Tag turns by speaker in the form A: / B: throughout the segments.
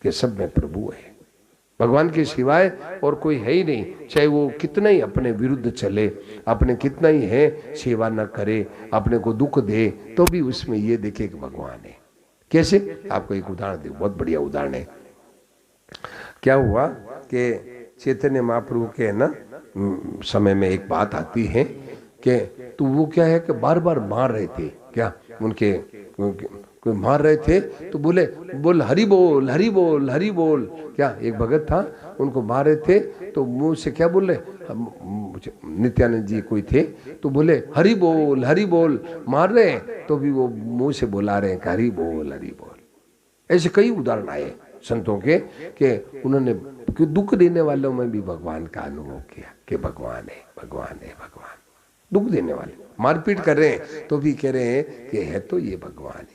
A: कि सब में प्रभु है, भगवान के सिवाय और कोई है ही नहीं। चाहे वो कितना ही अपने विरुद्ध चले, अपने कितना ही है सेवा न करे, अपने को दुख दे, तो भी उसमें ये देखे कि भगवान है। कैसे? आपको एक उदाहरण दे, बहुत बढ़िया उदाहरण है। क्या हुआ कि चैतन्य महाप्रभु के ना समय में एक बात आती है कि तो वो क्या है कि बार बार मार रहे थे, क्या उनके कोई मार रहे थे, तो बोले बोल हरि बोल हरि बोल हरि बोल। क्या एक भगत था, उनको मार रहे थे, तो मुंह से क्या बोल रहे, नित्यानंद जी कोई थे, तो बोले हरि बोल मार रहे हैं, तो भी वो मुंह से बुला रहे हैं हरि बोल हरि बोल। ऐसे कई उदाहरण आए संतों के कि उन्होंने दुख देने वालों में भी भगवान का अनुभव किया कि भगवान है भगवान है भगवान। दुख देने वाले मारपीट कर रहे हैं तो भी कह रहे हैं कि है तो ये भगवान है,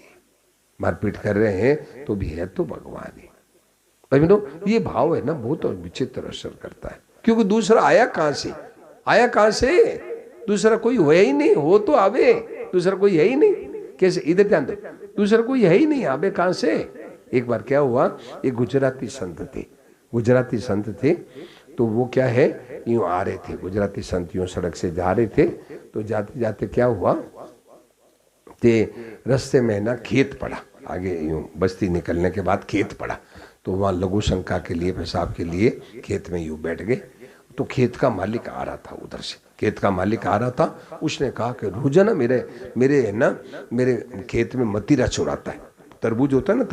A: मारपीट कर रहे हैं तो भी है तो भगवान है। भाई ये भाव है ना, बहुत विचित्र असर करता है, क्योंकि दूसरा आया कहां से, आया कहां से, दूसरा कोई हो ही नहीं, हो तो आवे, दूसरा कोई है ही नहीं। कैसे? इधर ध्यान दो, दूसरा कोई है ही नहीं, आवे कहां से। एक बार क्या हुआ, एक गुजराती संत थे, गुजराती संत थे, तो वो क्या है यूं आ रहे थे, गुजराती संत यूं सड़क से जा रहे थे, तो जाते जाते क्या हुआ कि रास्ते में ना खेत पड़ा, आगे यूं बस्ती निकलने के बाद खेत पड़ा, तो वहाँ लघु शंका के लिए, पेशाब के लिए खेत में यूं बैठ गए। तो खेत का मालिक आ रहा था उधर से, खेत का मालिक आ रहा था, उसने कहा कि रोजाना मेरे खेत में मतीरा चुराता है, तरबूज होता है ना,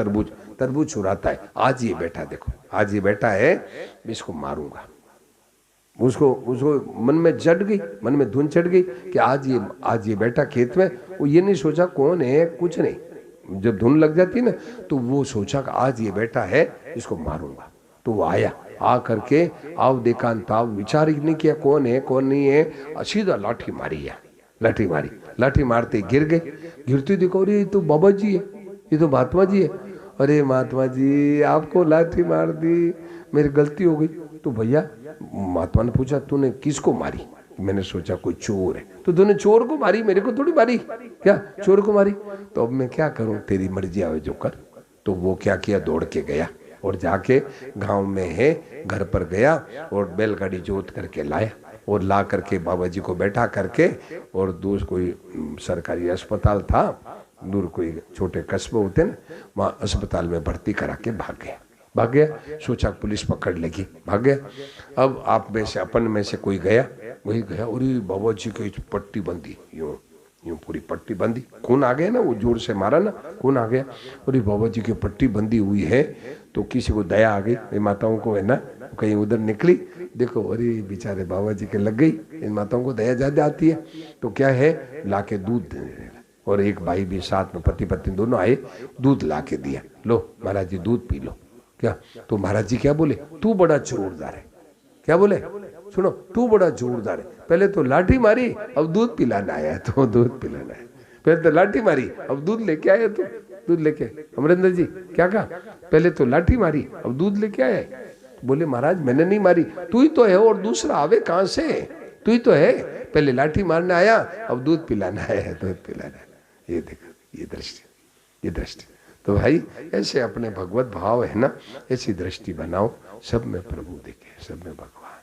A: तरबूज चुराता है, आज ये बैठा, देखो आज ये बैठा है, इसको मारूंगा। उसको मन में चढ़ गई, मन में धुन चढ़ गई कि आज ये बैठा खेत में। वो ये नहीं सोचा कौन है, कुछ नहीं, जब धुन लग जाती ना तो वो सोचा कि आज ये बैठा है, इसको मारूंगा। तो वो आया, आ करके आव देखान ताव, विचार ही नहीं किया कौन है कौन नहीं है, सीधा लाठी मारी है, लाठी मारी, लाठी मारते गिर गए। गिरती देखो अरे ये तो बाबा जी है, ये तो महात्मा जी है। अरे महात्मा जी आपको लाठी मार दी, मेरी गलती हो गई। तो भैया महात्मा ने पूछा तूने किसको मारी? मैंने सोचा कोई चोर है, तो तूने चोर को मारी, मेरे को थोड़ी मारी, क्या चोर को मारी? तो अब मैं क्या करूं, तेरी मर्जी आवे जो कर। तो वो क्या किया, दौड़ के गया और जाके गांव में है घर पर गया और बैलगाड़ी जोत करके लाया, और ला करके बाबा जी को बैठा करके, और दूर कोई सरकारी अस्पताल था, दूर कोई छोटे कस्बे होते ना, वहाँ अस्पताल में भर्ती करा के भाग गया। सोचा पुलिस पकड़ लेगी, भाग गया। अब आप में से, अपन में से कोई गया, वही गया, और बाबा जी की पट्टी बंदी, यूं पूरी पट्टी बंदी, खून आ गया ना, वो जोर से मारा ना, खून आ गया, और बाबा जी की पट्टी बंदी हुई है। तो किसी को दया आ गई, इन माताओं को है ना, कहीं उधर निकली, देखो अरे बेचारे बाबा जी के लग गई, इन माताओं को दया ज्यादा आती है। तो क्या है, लाके दूध देने, और एक भाई भी साथ में, पति पत्नी दोनों आए, दूध ला के दिया, लो महाराज जी दूध पी लो। क्या? तो महाराज जी क्या बोले, तू बड़ा जोरदार है। क्या बोले, सुनो, तू बड़ा जोरदार है, पहले तो लाठी मारी अब दूध पिलाना आया, तो दूध पिलाना है, पहले तो लाठी मारी अब दूध लेके आया, तू दूध लेके। अमरिंदर जी क्या कहा, पहले तो लाठी मारी अब दूध लेके आया। बोले महाराज मैंने नहीं मारी, तू ही तो है, और दूसरा आवे कहां से, तू ही तो है, पहले लाठी मारने आया अब दूध पिलाना है, दूध पिलाना है। ये देखो, ये दृष्टि। तो भाई ऐसे अपने भगवत भाव है ना, ऐसी दृष्टि बनाओ, सब में प्रभु देखे, सब में भगवान,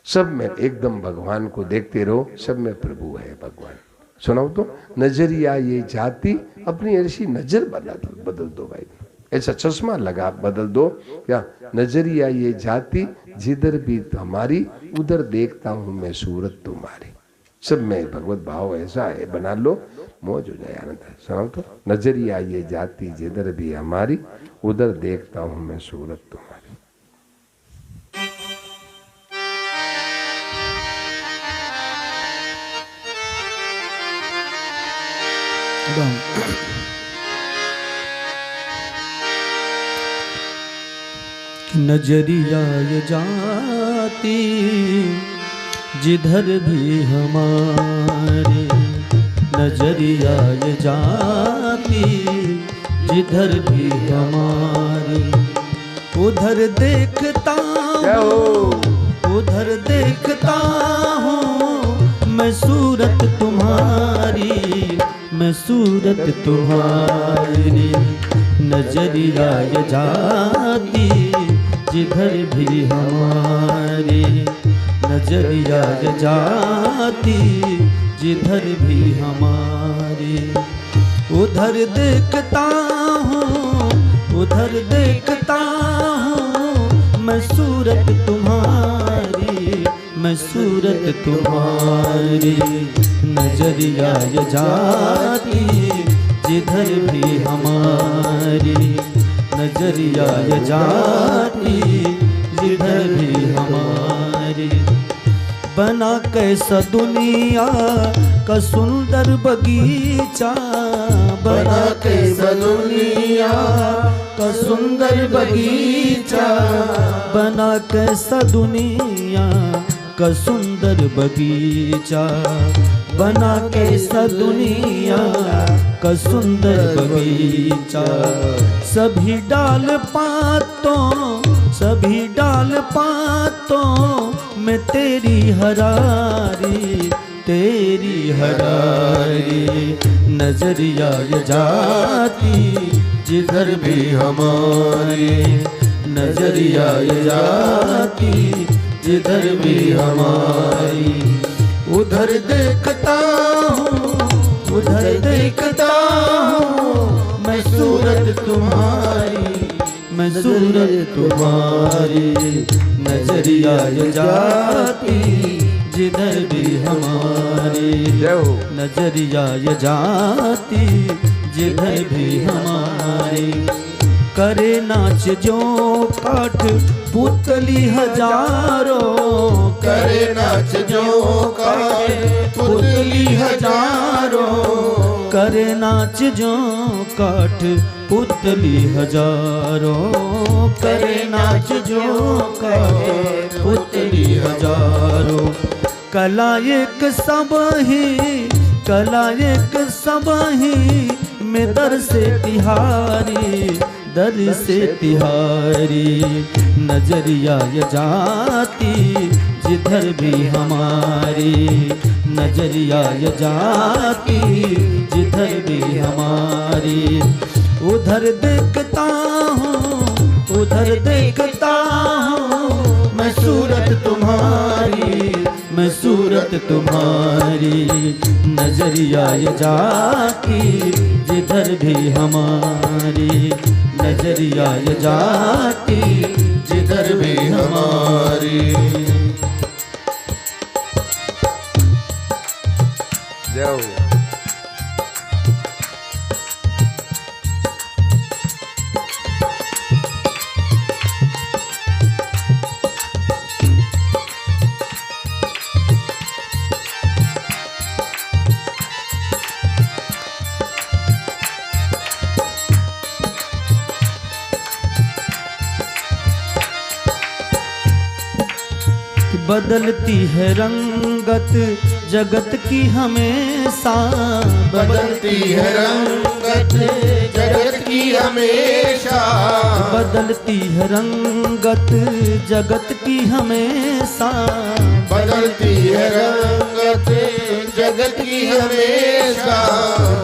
A: सब में एकदम भगवान को देखते रहो, सब में प्रभु है भगवान। सुनाओ तो, नजरिया ये जाति, अपनी ऐसी नजर बदल दो भाई, ऐसा चश्मा लगा बदल दो। क्या? नजरिया ये जाति, जिधर भी हमारी उधर देखता हूं मैं सूरत तुम्हारी। सब में भगवत भाव ऐसा है, बना लो, मौज हो जाए, आनंद है। सुनाओ तो, नजरिया ये जाति, जिधर भी हमारी उधर देखता हूं मैं सूरत तुम्हारी।
B: नजरिया ये जाती, जिधर भी हमारी, नजरिया ये जाती, जिधर भी हमारी, उधर देखता हूँ मैं सूरत तुम्हारी, मैं सूरत तुम्हारी। नजरिया ये जाती जिधर भी हमारी, नजरिया ये जाती जिधर भी हमारी। उधर देखता हूँ, उधर देखता हूँ, मैं सूरत तुम्हारी, मैं सूरत तुम्हारी। नजरिया ये जाती जिधर भी हमारी, नजरिया ये जाती जिधर भी हमारी। बना कैसा दुनिया का सुंदर बगीचा, बना कैसा दुनिया का सुंदर बगीचा, बना कैसा दुनिया का सुंदर बगीचा, बना कैसा दुनिया का सुंदर बगीचा। सभी डाल पातों, सभी डाल पातों में तेरी हरारी, तेरी हरारी। नजरिया ये जाती जिधर भी हमारी, नजरिया ये जाती जिधर भी हमारी। उधर देखता हूँ, उधर देखता हूँ, मैं सूरत तुम्हारी, मैं सूरत तुम्हारी। नजरिया ये जाती जिधर भी हमारी, नजरिया ये जाती जिधर भी हमारी। करे नाच जो काठ पुतली हजारों, करे नाच जो काठ पुतली हजारों, करे नाच जो काठ पुतली हजारों, करे नाच जो काठ पुतली हजारों। कला एक सब ही, कला एक सब ही में दर से तिहारी, दर से तिहारी। नजरिया ये जाती जिधर भी हमारी, नजरिया ये जाती जिधर भी हमारी। उधर देखता हूँ, उधर देखता हूँ, मैं सूरत तुम्हारी, मैं सूरत तुम्हारी। नजरिया ये जाती जिधर भी हमारी, नजरिया ये जाती जिधर भी हमारी।
A: जाओ
B: बदलती है रंगत जगत की हमेशा,
C: बदलती है रंगत जगत की हमेशा,
B: बदलती है रंगत जगत की हमेशा,
C: बदलती है रंगत जगत की हमेशा,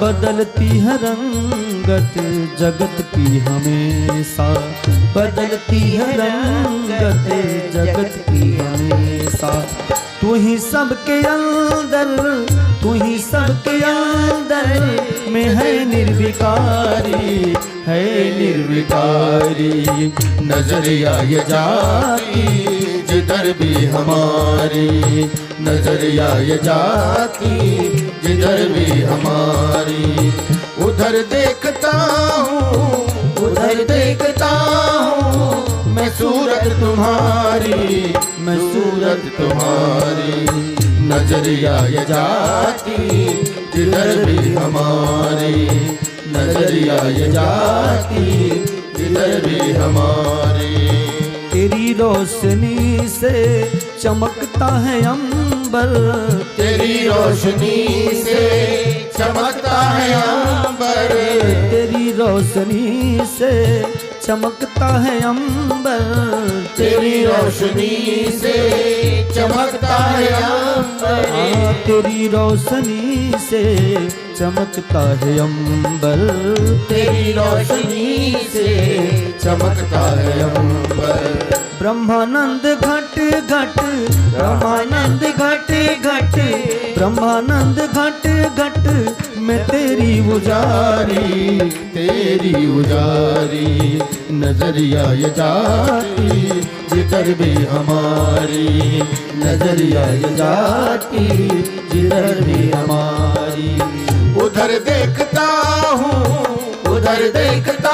B: बदलती है रंगत जगत की हमेशा, बदलती है रंगत जगत की हमेशा। तू ही सबके अंदर, तू ही सबके अंदर में है निर्विकारी, है निर्विकारी।
C: नजरिया ये जाती जिधर भी हमारी, नजरिया ये जाती जिधर भी हमारी। उधर देखता हूँ, उधर देखता हूँ, मैं सूरत तुम्हारी, मैं सूरत तुम्हारी। नजरिया ये जाती जिधर भी हमारी, नजरिया ये जाती जिधर भी हमारी।
B: तेरी रोशनी से चमकता है अंबर,
C: तेरी रोशनी से चमकता है अंबर,
B: तेरी रोशनी से चमकता है अंबर,
C: तेरी रोशनी से चमकता है अंबर,
B: तेरी रोशनी से चमकता है अंबर,
C: तेरी रोशनी से चमकता है अंबर।
B: ब्रह्मानंद घट घट, ब्रह्मानंद घट घट, ब्रह्मानंद घट घट, मैं तेरी
C: उजारी तेरी उजारी, नजरिया ये जाती जिधर भी हमारी, नजरिया ये जाती जिधर भी हमारी। उधर देखता हूँ उधर देखता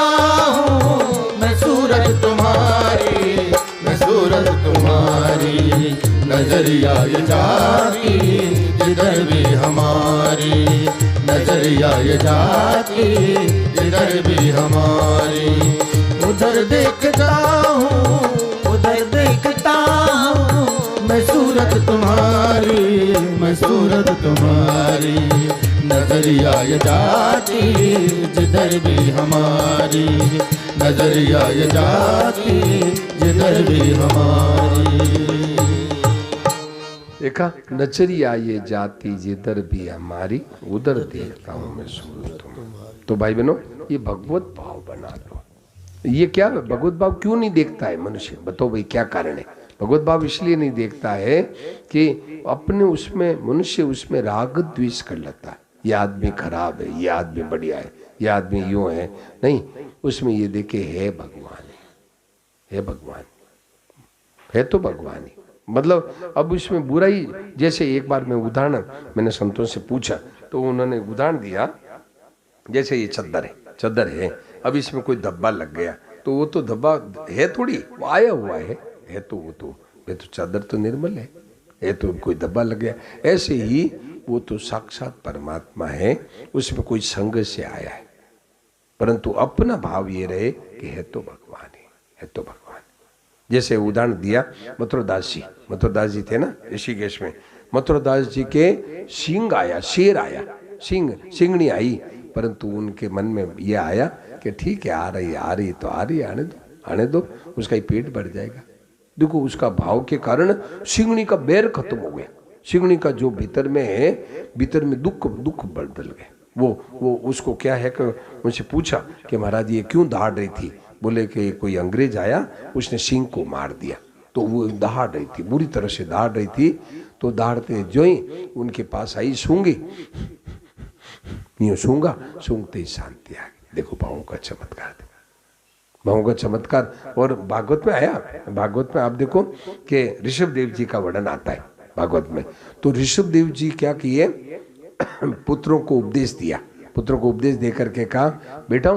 C: हूँ, मैं सूरत तुम्हारी मैं सूरत तुम्हारी, नजरिया ये जाती जिधर भी हमारी, नजरिया ये जाती जिधर भी हमारी। उधर देखता हूँ उधर देखता हूँ, मैं सूरत तुम्हारी मैं सूरत तुम्हारी, नजरिया ये जाती जिधर भी हमारी, नजरिया ये जाती जिधर भी हमारी।
A: देखा, नजरिया ये जाती जिधर भी हमारी, उधर देखता हूँ मैं सूरत तुम्हारी। तो भाई बहनों, ये भगवत भाव बना लो। ये क्या भगवत भाव क्यों नहीं देखता है मनुष्य? बताओ भाई, क्या कारण है? भगवत भाव इसलिए नहीं देखता है कि अपने उसमें मनुष्य उसमें राग द्वेष कर लेता है। ये आदमी खराब है, ये आदमी बढ़िया है, ये आदमी यूं है। नहीं, उसमें ये देखे है भगवान है भगवान है तो भगवान ही। मतलब अब उसमें बुराई, जैसे एक बार मैं उदाहरण मैंने संतों से पूछा तो उन्होंने उदाहरण दिया, जैसे ये चद्दर है, अब इसमें कोई धब्बा लग गया तो वो तो धब्बा है थोड़ी, वो आया हुआ है तो वो तो चादर तो निर्मल है तो कोई धब्बा लग गया। ऐसे ही वो तो साक्षात परमात्मा है, उसमें कोई संग से आया है, परंतु अपना भाव ये रहे कि है तो भगवान है तो भगवान। जैसे उदाहरण दिया मथुरदास जी थे ना ऋषिकेश में, मथुरदास जी के सिंह आया, शेर आया, सिंगनी आई, परंतु उनके मन में ये आया कि ठीक है, आ रही तो आ रही है, आने दो, उसका ही पेट बढ़ जाएगा। देखो, उसका भाव के कारण सिंगनी का बैर खत्म हो गया। सिंगनी का जो भीतर में है, भीतर में दुख बदल गए। वो उसको क्या है कि मुझसे पूछा कि महाराज ये क्यों दहाड़ रही थी? बोले कि कोई अंग्रेज आया, उसने सिंह को मार दिया, तो वो दहाड़ रही थी, बुरी तरह से दहाड़ रही थी। तो दहाड़ते जो ही उनके पास आई, सूंघी, यूं सूंघते ही शांति आ गई। देखो भावों का चमत्कार, भावों का चमत्कार। और भागवत में आया, भागवत में आप देखो कि ऋषभ देव जी का वर्णन आता है भागवत में। तो ऋषभ देव जी क्या किए, पुत्रों को उपदेश दिया, पुत्रों को उपदेश दे करके कहा, बेटा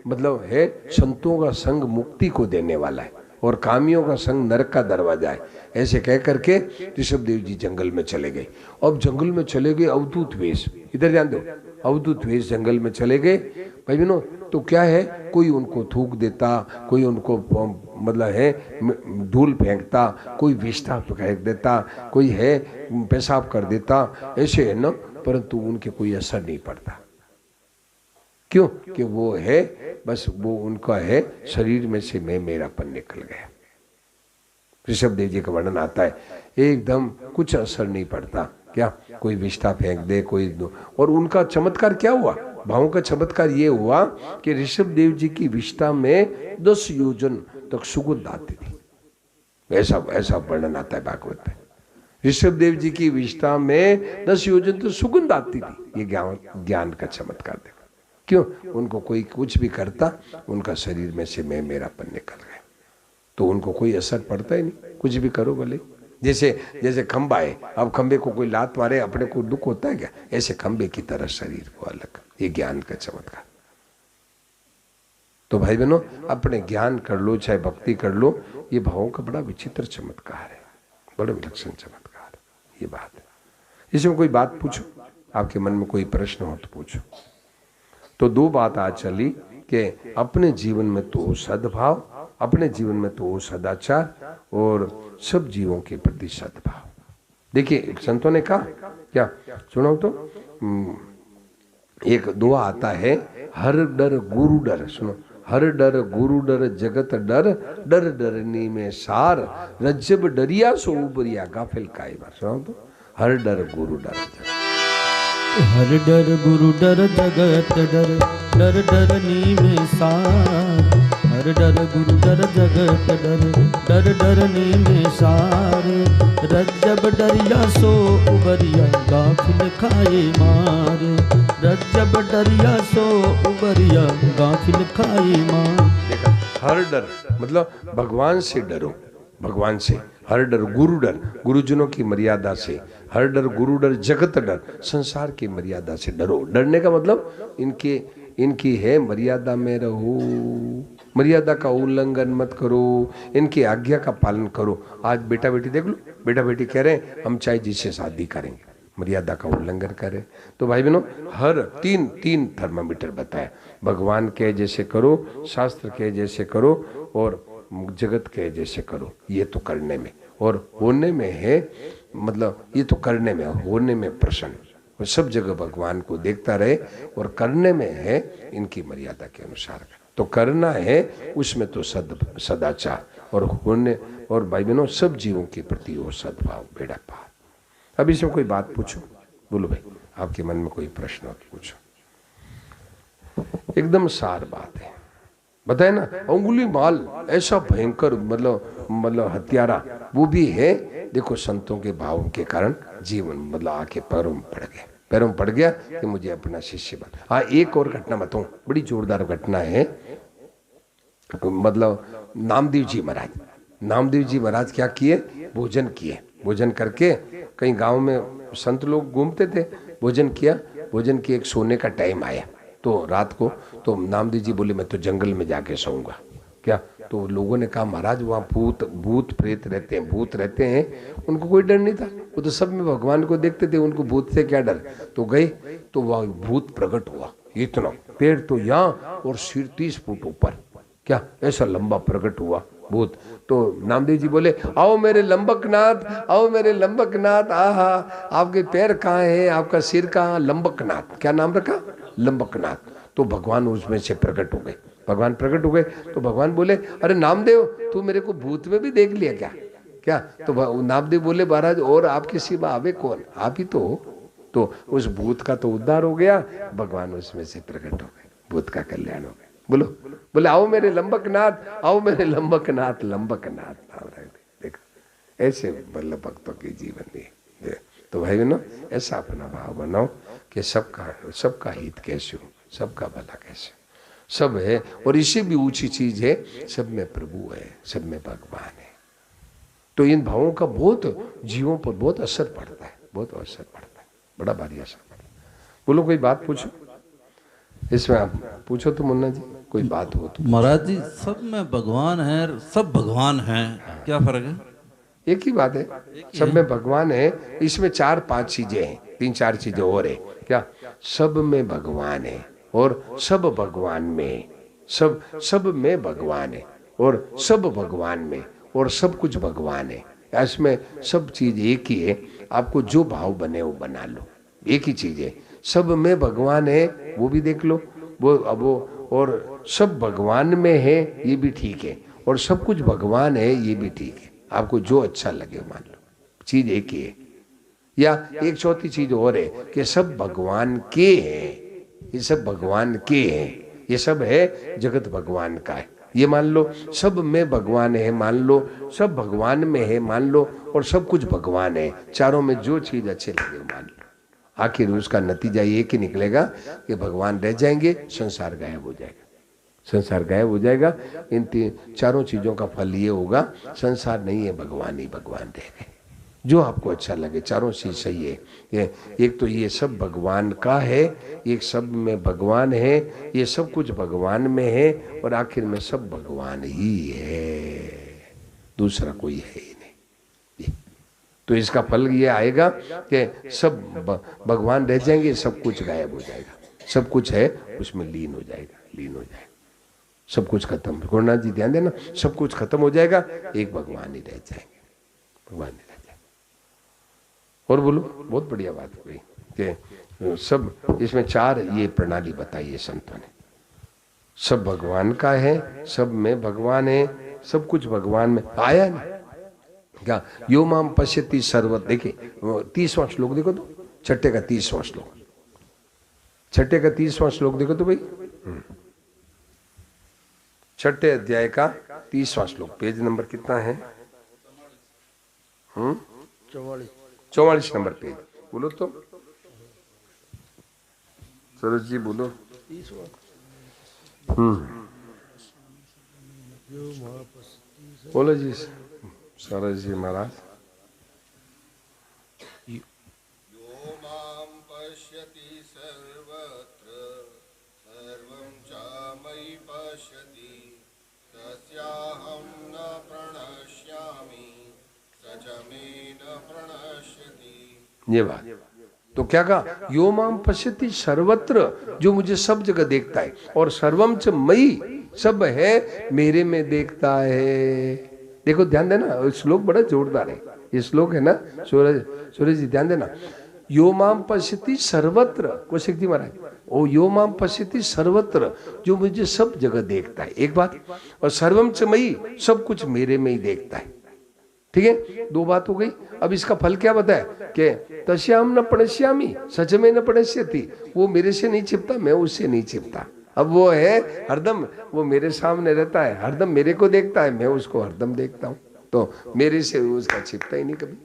A: मतलब है संतों का संग मुक्ति को देने वाला है और कामियों का संग नरक का दरवाजा है। ऐसे कह करके ऋषभ देव जी जंगल में चले गए। अब जंगल में चले गए अवधूत वेश, इधर ध्यान दो, अवधूत वेश जंगल में चले गए भाई बहनों। तो क्या है, कोई उनको थूक देता, कोई उनको मतलब है धूल फेंकता, कोई विष्ठा फेंक देता, कोई है पेशाब कर देता, ऐसे है ना, परंतु उनके कोई असर नहीं पड़ता। क्यों? कि वो है बस, वो उनका है शरीर में से मैं मेरापन निकल गया। ऋषभ देव जी का वर्णन आता है, एकदम कुछ असर नहीं पड़ता। क्या? कोई विष्ठा फेंक दे, कोई और उनका चमत्कार क्या हुआ? भावों का चमत्कार ये हुआ कि ऋषभ देव जी की विष्ठा में 10 योजन तक सुगंध आती थी। ऐसा वर्णन आता है भागवत में। ऋषभ देव जी की विष्ठा में 10 योजन तक सुगंध आती थी। ये ज्ञान का चमत्कार देखो। क्यों? उनको कोई कुछ भी करता, उनका शरीर में से मैं मेरापन निकल गया, तो उनको कोई असर पड़ता ही नहीं, कुछ भी करो भले। जैसे खंबा है, अब खंबे को कोई लात मारे, अपने को दुख होता है क्या? ऐसे खंबे की तरह शरीर को अलग। ये ज्ञान का चमत्कार। तो भाई बहनों, अपने ज्ञान कर लो, चाहे भक्ति कर लो, ये भावों का बड़ा विचित्र चमत्कार है, बड़ा विलक्षण चमत्कार है। ये बात है। इसमें कोई बात पूछो, आपके मन में कोई प्रश्न हो तो पूछो। तो 2 बात आज चली कि अपने जीवन में तो सद्भाव, अपने जीवन में तो सदाचार, और सब जीवों के प्रति सद्भाव। देखिए संतों ने कहा क्या, सुनो तो, एक दुआ आता है, हर डर गुरु डर। सुनो, हर डर गुरु डर जगत डर, डर डरनी में सार, रज्जब डरिया सो उबरिया गाफिल काई बार। सुनाओ तो, हर डर गुरु डर जगत।
B: हर डर गुरु डर जगत डर, डर डरनी में सार। हर डर गुरु डर जगत डर, डर डरनी में सार। रज्जब डरिया सो उबरिया गाफिल खाए मार। रज्जब डरिया सो उबरिया गाफिल खाए मार।
A: देखा, हर डर मतलब भगवान से डरो, भगवान से। हर डर गुरु डर, गुरुजनों की मर्यादा से। हर डर गुरु डर जगत डर, संसार की मर्यादा से डरो। डरने का मतलब इनकी है मर्यादा में रहो, मर्यादा का उल्लंघन मत करो, इनकी आज्ञा का पालन करो। आज बेटा बेटी देख लो, बेटा बेटी कह रहे हैं हम चाहे जिससे शादी करेंगे, मर्यादा का उल्लंघन करें। तो भाई बहनों, हर तीन थर्मामीटर बताया। भगवान के जैसे करो, शास्त्र के जैसे करो, और जगत के जैसे करो। ये तो करने में, और होने में है, मतलब ये तो करने में, होने में प्रसन्न। और सब जगह भगवान को देखता रहे, और करने में है इनकी मर्यादा के अनुसार। तो करना है उसमें तो सदाचार, और होने, और भाई बहनों सब जीवों के प्रति वो सद्भाव, बेड़ा पार। अब इसमें कोई बात पूछो, बोलो भाई, आपके मन में कोई प्रश्न हो तो पूछो। एकदम सार बात है, बताए ना। अंगुली माल ऐसा भयंकर मतलब हत्यारा, वो भी है। देखो संतों के भाव के कारण जीवन मतलब आके पैरों में पड़ गया कि मुझे अपना शिष्य बन। हाँ, एक और घटना बताऊं, बड़ी जोरदार घटना है। मतलब नामदेव जी महाराज क्या किए, भोजन किए। भोजन करके कहीं गांव में संत लोग घूमते थे, भोजन किया। भोजन की एक सोने का टाइम आया, तो रात को तो नामदेव जी बोले मैं तो जंगल में जाके सोऊंगा। क्या? तो लोगों ने कहा महाराज वहाँ भूत प्रेत रहते हैं, उनको कोई डर नहीं था। वो तो सब में भगवान को देखते थे, उनको भूत से क्या डर। तो गए तो वह भूत प्रकट हुआ, इतना पेड़ तो यहाँ और सिर 30 फुट ऊपर, क्या ऐसा लंबा प्रकट हुआ भूत। तो नामदेव जी बोले आओ मेरे लंबकनाथ, आओ मेरे लंबकनाथ। आहा, आपके पैर कहाँ हैं, आपका सिर कहाँ? लंबकनाथ। क्या नाम रखा? लंबकनाथ। तो भगवान उसमें से प्रकट हो गए। भगवान प्रकट हो गए तो भगवान बोले अरे नामदेव, तू मेरे को भूत में भी देख लिया क्या? तो नामदेव बोले महाराज और आपके सिवा आवे कौन, आप ही तो हो। तो उस भूत का तो उद्धार हो गया, भगवान उसमें से प्रकट हो गए, भूत का कल्याण हो गया। बोले आओ मेरे लंबकनाथ, आओ मेरे लंबकनाथ। नाम रख दे। देखो ऐसे मतलब भक्तों के जीवन में। तो भाई बहनों, ऐसा अपना भाव बनाओ कि सबका हित कैसे हो, सबका भला कैसे, सब है। और इससे भी ऊंची चीज है, सब में प्रभु है, सब में भगवान है। तो इन भावों का बहुत जीवों पर बहुत असर पड़ता है, बड़ा भारी असर पड़ता है। बोलो कोई बात पूछो, इसमें आप पूछो तो मुन्ना जी, कोई बात हो तो।
D: महाराज जी, सब में भगवान है, सब भगवान हैं, क्या फर्क है?
A: एक ही बात है, सब में भगवान है। इसमें 4-5 चीजें हैं, 3-4 चीजें और है। क्या? सब में भगवान है और सब भगवान में, सब में भगवान है और सब भगवान में, और सब कुछ भगवान है। इसमें सब चीज एक ही है, आपको जो भाव बने वो बना लो, एक ही चीज है। सब में भगवान है वो भी देख लो, वो और सब भगवान में है ये भी ठीक है, और सब कुछ भगवान है ये भी ठीक है। आपको जो अच्छा लगे मान लो, चीज एक ही है। या एक चौथी चीज और है कि सब भगवान के हैं, ये सब भगवान के हैं, ये सब है जगत भगवान का है, ये मान लो। सब में भगवान है मान लो, सब भगवान में है मान लो, और सब कुछ भगवान है। चारों में जो चीज अच्छे लगे मान लो। आखिर उसका नतीजा ये कि निकलेगा कि भगवान रह जाएंगे, संसार गायब हो जाएगा। संसार गायब हो जाएगा। इन चारों चीजों का फल ये होगा, संसार नहीं है, भगवान ही भगवान रह गए। जो आपको अच्छा लगे, चारों चीज सही है। एक तो ये सब भगवान का है, एक सब में भगवान है, ये सब कुछ भगवान में है, और आखिर में सब भगवान ही है, दूसरा कोई है ही नहीं। तो इसका फल ये आएगा कि सब भगवान रह जाएंगे, सब कुछ गायब हो जाएगा, सब कुछ है उसमें लीन हो जाएगा, सब कुछ खत्म। गुरुनाथ जी ध्यान देना, सब कुछ खत्म हो जाएगा, एक भगवान ही रह जाएंगे, भगवान ही रह जाएंगे। और बोलो, बहुत बढ़िया बात हुई कि सब इसमें 4 ये प्रणाली बताई है संतों ने। सब भगवान का है, सब में भगवान है, सब कुछ भगवान में आया नहीं क्या? यो माम पश्यति सर्वत्र। देखिए 30वां श्लोक देखो तो, छठे का 30वां श्लोक, छठे का 30वां श्लोक देखो तो भाई, छठे अध्याय का 30वां श्लोक, पेज नंबर कितना है? 44 नंबर पेज। बोलो तो सरोज जी बोलो। बोलो जी सरोज जी महाराज।
C: यो मां पश्यति सर्वत्र सर्वं चामयि पश्यति तस्याहं न प्रणश्यामि स च मे न प्रणश्यति।
A: ये बात तो क्या कहा? यो माम पश्यति सर्वत्र, जो मुझे सब जगह देखता है, और सर्वम च मयि, सब है मेरे में देखता है। देखो ध्यान देना, श्लोक बड़ा जोरदार है ये श्लोक है ना। सूरज जी ध्यान देना। यो माम पश्यति सर्वत्र, कौशिक जी महाराज, ओ यो माम पश्यति सर्वत्र, जो मुझे सब जगह देखता है, एक बात, और सर्वम च मयि, सब कुछ मेरे में ही देखता है। ठीक है, दो बात हो गई। अब इसका फल क्या बताया कि तस्याम न प्रणश्यामि सच में न प्रणश्यति, वो मेरे से नहीं छिपता, मैं उससे नहीं छिपता। अब वो है हरदम, वो मेरे सामने रहता है, हरदम मेरे को देखता है, मैं उसको हरदम देखता हूँ, तो मेरे से उसका छिपता ही नहीं कभी।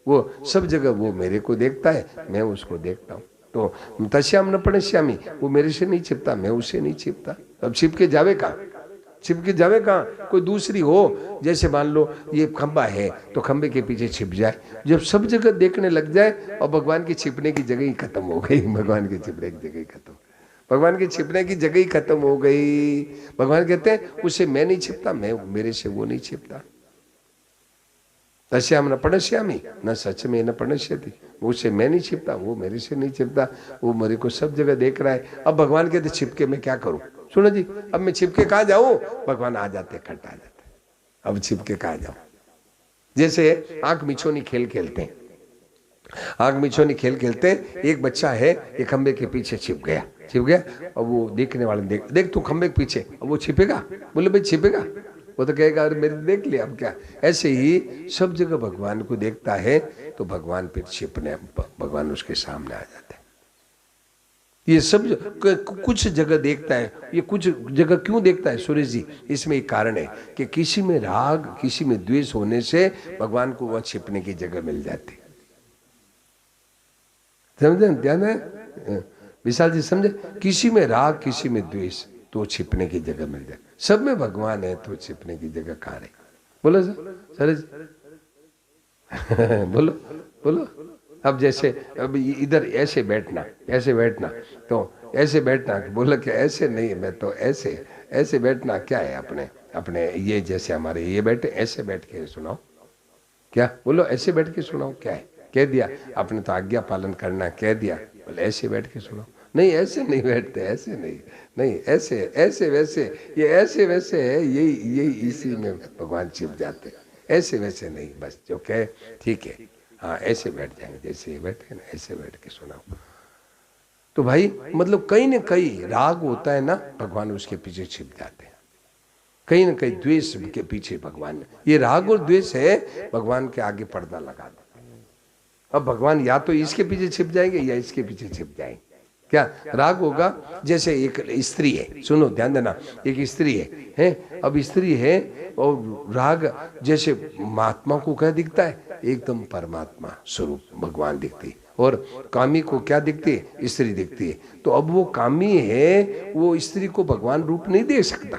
A: वो सब जगह वो मेरे को देखता है, मैं उसको देखता हूँ। तो तस्याम न प्रणश्यामि, वो मेरे से नहीं छिपता, मैं उससे नहीं छिपता। अब छिप के जावे कहाँ? छिप के जावे कहाँ? कोई दूसरी हो, जैसे मान लो ये खंबा है तो खंबे के पीछे छिप जाए। जब सब जगह देखने लग जाए और भगवान की छिपने की जगह ही खत्म हो गई, भगवान की छिपने की जगह ही खत्म, भगवान की छिपने की जगह ही खत्म हो गई। भगवान कहते हैं उससे मैं नहीं छिपता, मैं मेरे से वो नहीं छिपता। तस्याम न प्रणश्यामि न सच में न प्रणश्यति, उससे मैं नहीं छिपता, वो मेरे से नहीं छिपता, वो मेरे को सब जगह देख रहा है। अब भगवान कहते छिपके मैं क्या करूं? सुनो जी, अब मैं छिपके कहाँ जाऊं? भगवान आ जाते, खट आ जाते, अब छिपके कहाँ जाऊं? जैसे आंख मिछोनी खेल खेलते हैं, आंख मिछोनी खेल खेलते, एक बच्चा है एक खंबे के पीछे छिप गया, और वो देखने वाले देख तू खंबे के पीछे, अब वो छिपेगा? बोले भाई छिपेगा? वो तो कहेगा अरे मेरे देख लिया, अब क्या? ऐसे ही सब जगह भगवान को देखता है तो भगवान फिर छिपने, भगवान उसके सामने आ जाते हैं। ये सब कुछ जगह देखता है, ये कुछ जगह क्यों देखता है सुरेश जी? इसमें एक कारण है कि किसी में राग किसी में द्वेष होने से भगवान को वह छिपने की जगह मिल जाती। समझे? ध्यान है विशाल जी, समझे? किसी में राग किसी में द्वेष तो छिपने की जगह मिल जाए। सब में भगवान है तो छिपने की जगह कहाँ रही? बोलो सर बोलो बोलो। अब जैसे अब इधर ऐसे बैठना, ऐसे बैठना, तो ऐसे बैठना, बोला कि ऐसे नहीं, मैं तो ऐसे ऐसे बैठना क्या है? अपने अपने ये जैसे हमारे ये बैठे, ऐसे बैठ के सुनाओ क्या? बोलो ऐसे बैठ के सुनाओ क्या है? कह दिया आपने तो आज्ञा पालन करना, कह दिया, बोले ऐसे बैठ के सुनाओ। नहीं ऐसे नहीं बैठते, ऐसे नहीं, नहीं ऐसे ऐसे वैसे, ये ऐसे वैसे है, यही इसी में भगवान छिप जाते, ऐसे वैसे नहीं, बस जो कहे ठीक है, हाँ ऐसे बैठ जाएंगे, जैसे बैठे ना ऐसे बैठ के सुनाओ। तो भाई मतलब कहीं ना कहीं राग होता है ना, भगवान उसके पीछे छिप जाते हैं, कहीं ना कहीं द्वेष के पीछे भगवान, ये राग और द्वेष है, भगवान के आगे पर्दा लगा दो। अब भगवान या तो इसके पीछे छिप जाएंगे या इसके पीछे छिप जाएंगे। क्या राग होगा? जैसे एक स्त्री है, सुनो ध्यान देना, एक स्त्री है, अब स्त्री है और राग जैसे महात्मा को क्या दिखता है? एकदम परमात्मा स्वरूप भगवान दिखती है, और कामी को क्या दिखती है? स्त्री दिखती है। तो अब वो कामी है, वो स्त्री को भगवान रूप नहीं देख सकता,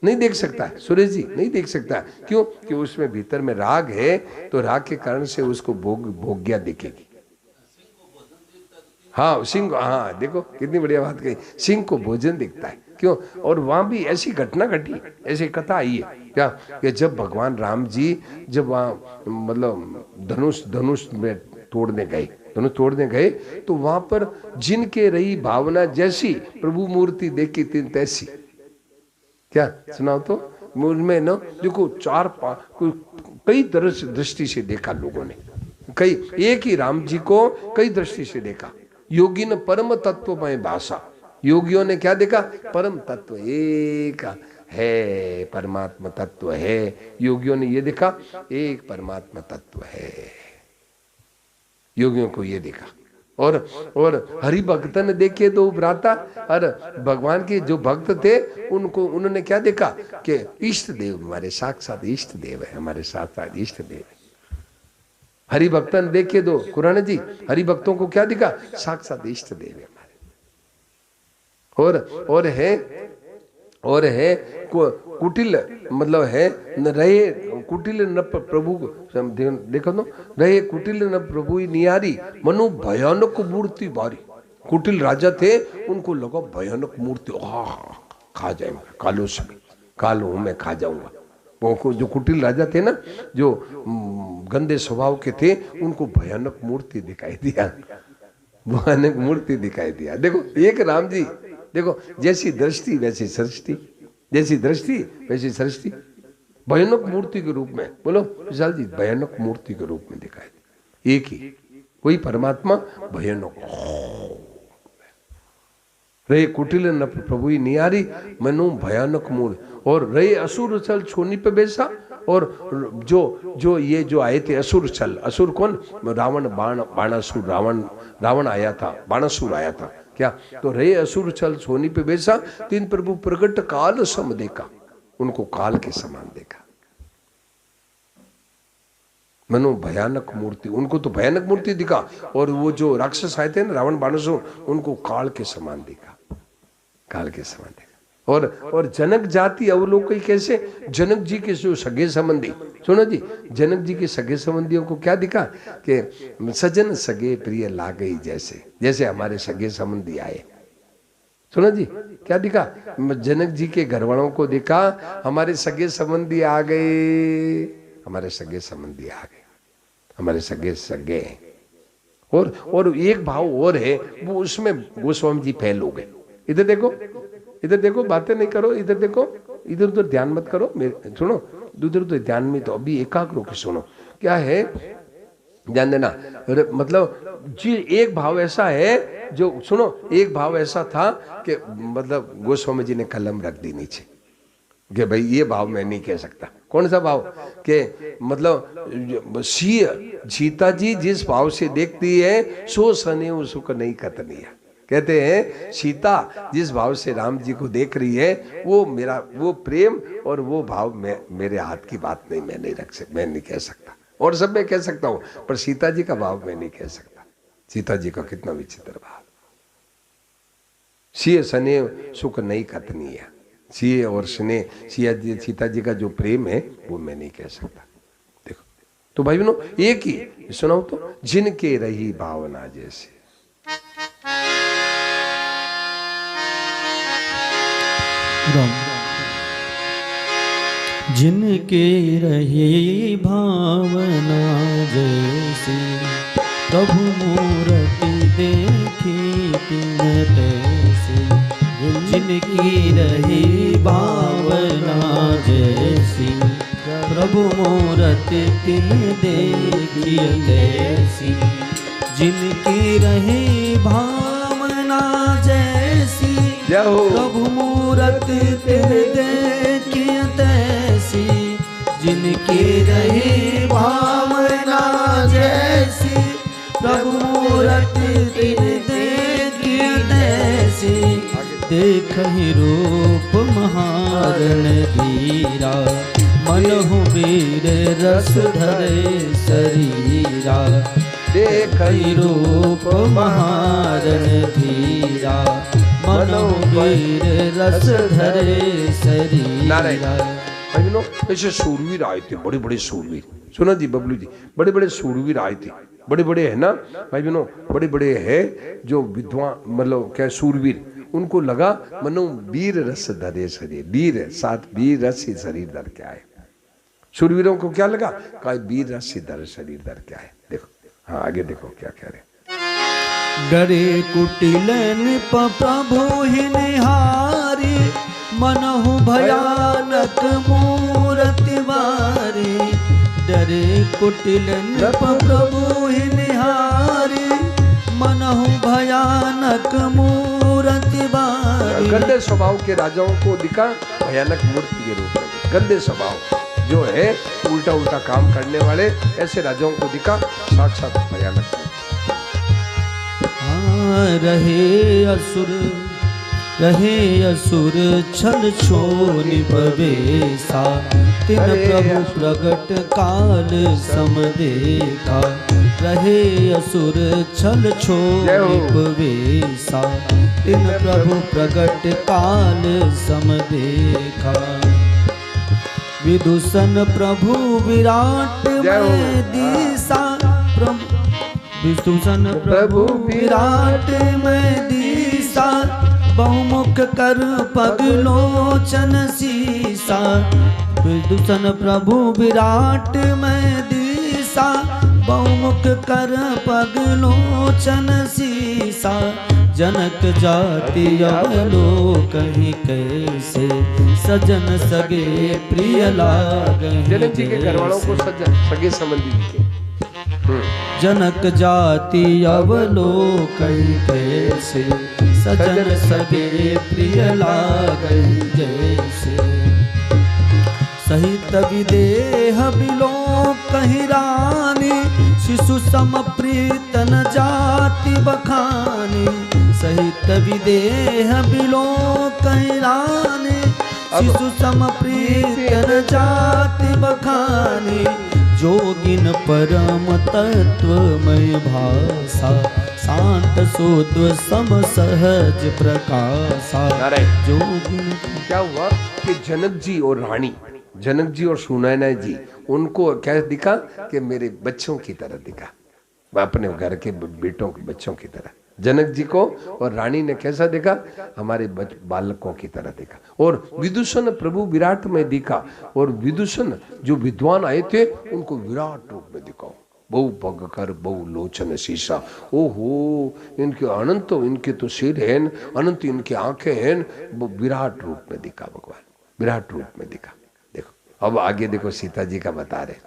A: नहीं देख सकता है सुरेश जी, नहीं देख सकता। क्यों? कि उसमें भीतर में राग है, तो राग के कारण से उसको भोग्या दिखेगी। हाँ सिंह, हाँ देखो कितनी बढ़िया बात कही, सिंह को भोजन दिखता है। क्यों? और वहां भी ऐसी घटना घटी, ऐसी कथा आई है क्या कि जब भगवान राम जी जब वहाँ मतलब धनुष में तोड़ने गए, धनुष तोड़ने गए, तो वहां पर जिनके रही भावना जैसी प्रभु मूर्ति देखी तीन तैसी। क्या सुनाओ तो? उनमें न देखो कई दृष्टि से देखा लोगों ने, कई एक ही राम जी को कई दृष्टि से देखा। योगी न परम तत्व में भाषा, योगियों ने क्या देखा? परम तत्व एक है, परमात्मा तत्व है। योगियों ने ये देखा एक परमात्मा तत्व है, योगियों को ये देखा। और हरि भक्तन देखे तो उभराता, और भगवान के जो भक्त थे उनको उन्होंने क्या देखा कि इष्ट देव हमारे साक्षात इष्ट देव है, हमारे साक्षात इष्ट देव है। हरि भक्तन देखे दो कुरान जी, हरि भक्तों को क्या दिखा? साक्षात इष्ट देव है हमारे। और है कुटिल, मतलब है न रहे कुटिल न प्रभु, देखो तो रहे कुटिल न प्रभु नियारी, मनु भयानक मूर्ति बारी। कुटिल राजा थे, उनको लगा भयानक मूर्ति, खा जाएंगे कालों से, काल हूं मैं खा जाऊंगा। वो जो कुटिल राजा थे ना, जो गंदे स्वभाव के थे, उनको भयानक मूर्ति दिखाई दिया, भयानक मूर्ति दिखाई दिया। देखो एक राम जी, देखो जैसी दृष्टि वैसी सृष्टि, जैसी दृष्टि वैसी सृष्टि, भयानक मूर्ति के रूप में। बोलो विशाल जी, भयानक मूर्ति के रूप में दिखाई दे। एक ही कोई परमात्मा भयानक रे कुटिल न प्रभु नियारी, मनु भयानक मूल। और रे असुर छल छोनी पे बैसा, और जो ये जो आए थे असुर छल, असुर कौन? रावण, बाणासुर, रावण आया था, बाणासुर आया था क्या? तो रे असुर छल सोनी पे बैसा, तीन प्रभु प्रगट काल सम देखा, उनको काल के समान देखा। मनो भयानक मूर्ति, उनको तो भयानक मूर्ति दिखा, और वो जो राक्षस आए थे ना रावण बाणासुर, उनको काल के समान दिखा, काल के समान देखा। और जनक जाति अवलोकन कैसे? जनक जी के जो सगे संबंधी, सुनो जी, जनक जी के सगे संबंधियों को क्या दिखा कि सजन सगे प्रिय लागई, जैसे जैसे हमारे सगे संबंधी आए। सुनो जी क्या दिखा? जनक जी के घर वालों को दिखा, हमारे सगे संबंधी आ गए, हमारे सगे संबंधी आ गए, हमारे सगे। और एक भाव और है, वो उसमें गोस्वामी जी फेल हो गए। इधर देखो, इधर देखो, बातें नहीं करो, इधर देखो, इधर उधर ध्यान मत करो, सुनो, इधर उधर ध्यान में तो अभी एकाग्र होकर सुनो। क्या है ध्यान देना, मतलब जी एक भाव ऐसा है जो, सुनो, एक भाव ऐसा था कि मतलब गोस्वामी जी ने कलम रख दी नीचे कि भाई ये भाव मैं नहीं कह सकता। कौन सा भाव? कि मतलब सीता जी जिस भाव से देखती है, सो सने उसको नहीं कतनी है। कहते हैं सीता जिस भाव से राम जी को देख रही है, वो मेरा वो प्रेम और वो भाव मेरे हाथ की बात नहीं, मैं नहीं रख सकता, मैं नहीं कह सकता। और सब मैं कह सकता हूं, पर सीता जी का भाव मैं नहीं कह सकता। सीता जी का कितना विचित्र भाव। सिय सने सुख नहीं कतनी है, सिय और सने, सीता जी का जो प्रेम है वो मैं नहीं कह सकता। देखो तो भाई बहनों, एक ही सुनाओ तो, जिनके रही भावना जैसे।
B: जिनके रही भावना जैसी, प्रभु मूर्ति देखी तिन तैसी। जिनकी रही भावना जैसी, प्रभु मूर्ति तिन देखी तैसी। जिनकी रही भावना जैसी, प्रभु मूर्ति तिन देखी तैसी। जिनकी रही भावना जैसी, प्रभु मूर्ति तिन देखी तैसी। देखहि रूप महारण धीरा, मनहु वीर रस धरे शरीरा। देखहि रूप महारण धीरा, मनहु वीर रस धरे शरीरा।
A: ऐसे सूरवीर आए थे, बड़े बड़े सूरवीर। सुना जी बबलू जी, बड़े बड़े सूरवीर आए थे, बड़े बड़े है ना भाई बहनों, बड़े बड़े है जो विद्वान, मतलब क्या सूरवीर। उनको लगा मनो वीर रस धरे शरीर, वीर साथ वीर रस ही शरीर धर के आए। सूरवीरों को क्या लगा? कहा वीर रस ही धर शरीर धर के आए। देखो हाँ आगे देखो क्या कह रहे।
B: डरे कुटिलन प्रभु ही निहारी, मनहु भयानक मूर्ति बारी। डरे कुटिलन प्रभु ही निहारी, मनहु भयानक मूर्ति बारी।
A: गंदे स्वभाव के राजाओं को दिखा भयानक मूर्ति के रूप में। गंदे स्वभाव जो है, उल्टा उल्टा काम करने वाले ऐसे राजाओं को दिखा साक्षात भयानक।
B: रहे असुर छल छो निभवेसा, तिन प्रभु प्रगट काल सम देखा। रहे असुर छल छो निभवेसा, तिन प्रभु प्रगट काल सम देखा। विदूषण प्रभु विराट में दिशा, विदूषण प्रभु विराट में दिशा। बहुमुख कर पगलोचन सीसा, विदूषण प्रभु विराट में दिशा। बहुमुख कर पगलोचन सीसा। जनक जाति अवलोकहि कैसे, सजन सगे प्रिय लागे।
A: जनक जी के घरवालों को सगे संबंधी दिखे।
B: जनक जाति अवलोकहि कैसे, सजन सगे प्रिय लागे जैसे। सहित विदेह बिलोकहि रानी, शिशु सम प्रीतन जाति बखानी। सहित विदेह बिलोकहि रानी, शिशु सम प्रीतन जाति बखानी। जोगिन परम तत्वमय भाषा, शांत शुद्ध सम सहज प्रकाशा। जोगिन
A: क्या हुआ कि जनक जी और रानी, जनक जी और सुनैना जी, उनको क्या दिखा कि मेरे बच्चों की तरह दिखा, अपने घर के बेटों के बच्चों की तरह। जनक जी को और रानी ने कैसा देखा? हमारे बालकों की तरह देखा। और विदूषण प्रभु विराट में दिखा, और विदूषण जो विद्वान आए थे उनको विराट रूप में दिखाओ। बहु पगकर बहु लोचन शीशा। ओहो, इनके अनंत, इनके तो सिर हैं, अनंत इनके आंखें हैं। वो विराट रूप में दिखा भगवान, विराट रूप में दिखा। देखो अब आगे देखो, सीता जी का बता रहे।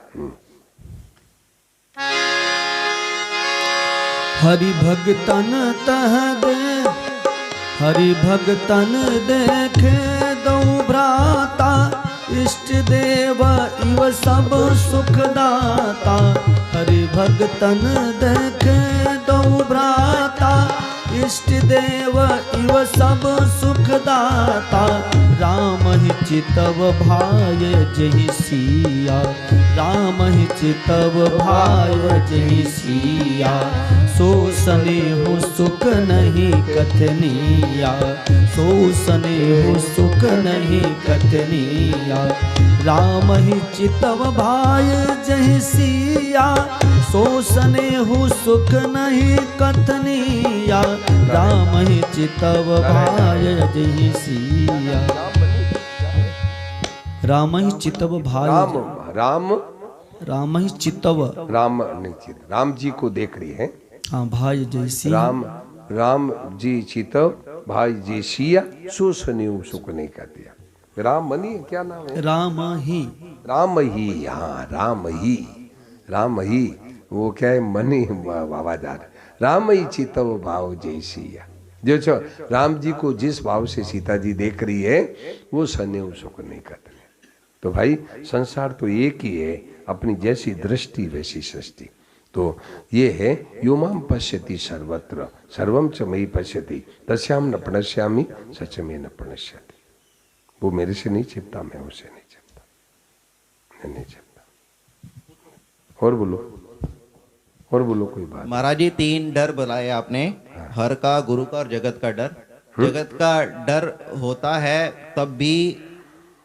B: हरि भगतन तह दे, हरि भगतन देखे दो भ्राता। इष्ट देव इव सब सुखदाता। हरि भगतन देखे दो भ्राता। इष्ट देव इव सब सुखदाता। राम ही चितव भाय जहि सिया। राम ही चितव भाय जहि सिया। सो स्नेह सुख नहीं कथनिया। सो स्नेह सुख नहीं कथनिया। राम ही चितव भाय जहि सिया। सो स्नेह सुख नहीं कथनिया। राम ही चितव भाय जहि सिया। राम ही चितव भाय,
A: राम
B: राम ही चितव,
A: राम नहीं चित, राम जी को देख रही है।
B: हाँ, भाई जैसी
A: राम जी चितव भाई जी सिया। सो स्नेह सुख नहीं कहतिया। राम मनी क्या नाम है?
B: राम ही,
A: राम ही, हाँ राम ही, राम ही। वो क्या है, मनी आवाजार। राम ही चितव भाव जय सिया। जो राम जी को जिस भाव से सीता जी देख रही है, वो स्नेह सुख नहीं कहते। तो भाई संसार तो एक ही है, अपनी जैसी दृष्टि वैसी सृष्टि। तो ये है योमाम पश्यति सर्वत्र सर्वम च मयि पश्यति तस्याम न प्रणश्यामि सच में न प्रणश्यति। वो मेरे से नहीं छिपता, मैं उसे नहीं छिपता, मैं नहीं छिपता। और बोलो, और बोलो कोई बात।
E: महाराज जी, 3 डर बुलाए आपने। हर का, गुरु का और जगत का डर। जगत का डर होता है तब भी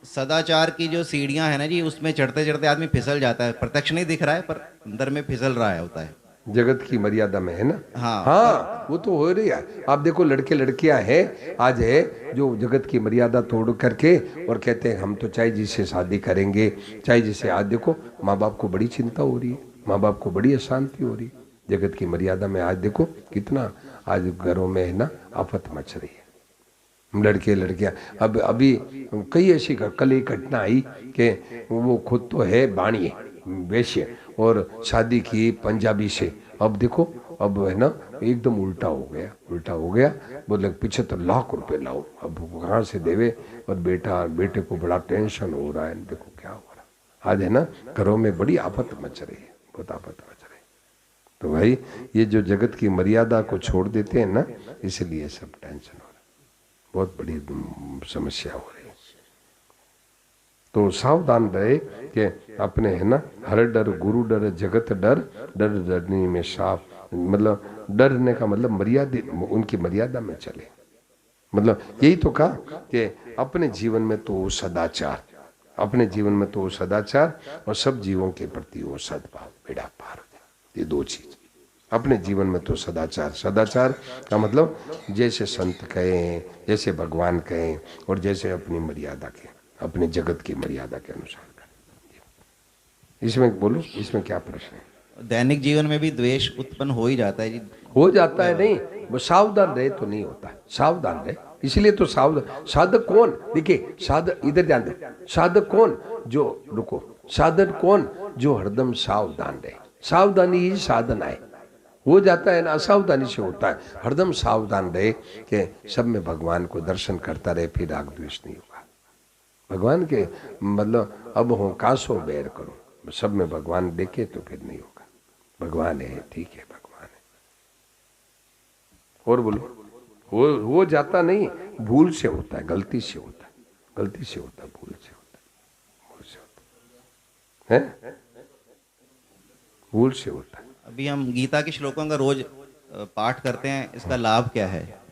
E: सदाचार की जो सीढ़ियां है ना जी, उसमें चढ़ते चढ़ते आदमी फिसल जाता है। प्रत्यक्ष नहीं दिख रहा है पर अंदर में फिसल रहा है, होता है।
A: जगत की मर्यादा में है ना।
E: हाँ,
A: वो तो हो रही है। आप देखो लड़के लड़कियां हैं आज है जो जगत की मर्यादा तोड़ करके और कहते हैं हम तो चाहे जिससे शादी करेंगे, चाहे जिससे। आज देखो माँ बाप को बड़ी चिंता हो रही है, माँ बाप को बड़ी अशांति हो रही है जगत की मर्यादा में। आज देखो कितना आज घरों में है ना आफत मच रही है। लड़के लड़कियां अब अभी कई ऐसी कल एक घटना आई कि वो खुद तो है बाणी वैश्य और शादी की पंजाबी से। अब देखो अब है ना एकदम उल्टा हो गया। बोले 75 लाख रुपए लाओ, अब कहाँ से देवे। और बेटे को बड़ा टेंशन हो रहा है, देखो क्या हो रहा है आज, है ना घरों में बड़ी आफत मच रही है, बहुत आफत मच रही है। तो भाई ये जो जगत की मर्यादा को छोड़ देते हैं ना, इसलिए सब टेंशन हो रहा है, बहुत बड़ी समस्या हो रही है। तो सावधान रहे कि अपने है ना हर डर गुरु डर जगत डर, डर डरनी में साफ, मतलब डरने का मतलब मर्यादा, उनकी मर्यादा में चले। मतलब यही तो कहा कि अपने जीवन में तो सदाचार, अपने जीवन में तो सदाचार और सब जीवों के प्रति वो सद्भाव, बेड़ा पार हो जाए। ये दो चीज अपने जीवन में तो सदाचार, सदाचार का मतलब जैसे संत कहें, जैसे भगवान कहें, और जैसे अपनी मर्यादा के, अपने जगत की मर्यादा के अनुसार करें। इसमें बोलो, इसमें क्या प्रश्न है?
E: दैनिक जीवन में भी द्वेष उत्पन्न हो ही जाता है जी।
A: हो जाता है, नहीं वो सावधान रहे तो नहीं होता है, सावधान रहे। इसलिए तो सावधान, साधक कौन, देखिए साधक, इधर ध्यान दे, साधक कौन जो, रुको, साधक कौन जो हरदम सावधान रहे। सावधानी ही साधन है। हो जाता है ना असावधानी से होता है, हरदम सावधान रहे कि सब में भगवान को दर्शन करता रहे, फिर राग द्वेष नहीं होगा। भगवान के मतलब अब हो कासो बैर करो, सब में भगवान देखे तो फिर नहीं होगा। भगवान है, ठीक है, भगवान है। और बोलो, हो जाता नहीं, भूल से होता है, गलती से होता है, गलती से होता है, भूल से होता है, भूल से होता है, भूल से होता है।
E: अभी हम गीता के श्लोकों का रोज पाठ करते हैं, इसका लाभ क्या है?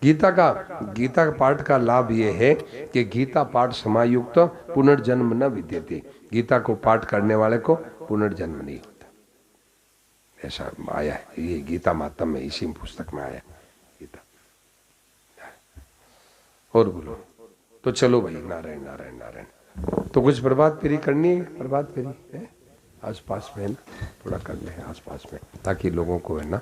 A: गीता का पाठ का लाभ ये है कि गीता पाठ समायुक्त पुनर्जन्म न विद्यते। गीता को पाठ करने वाले को पुनर्जन्म नहीं होता, ऐसा आया है, ये गीता मातम में, इसी पुस्तक में आया गीता। और बोलो, तो चलो भाई, नारायण नारायण नारायण। तो कुछ प्रभात फेरी करनी है, प्रभात फेरी है आसपास में, है ना, थोड़ा कर ले आसपास में, ताकि लोगों को है ना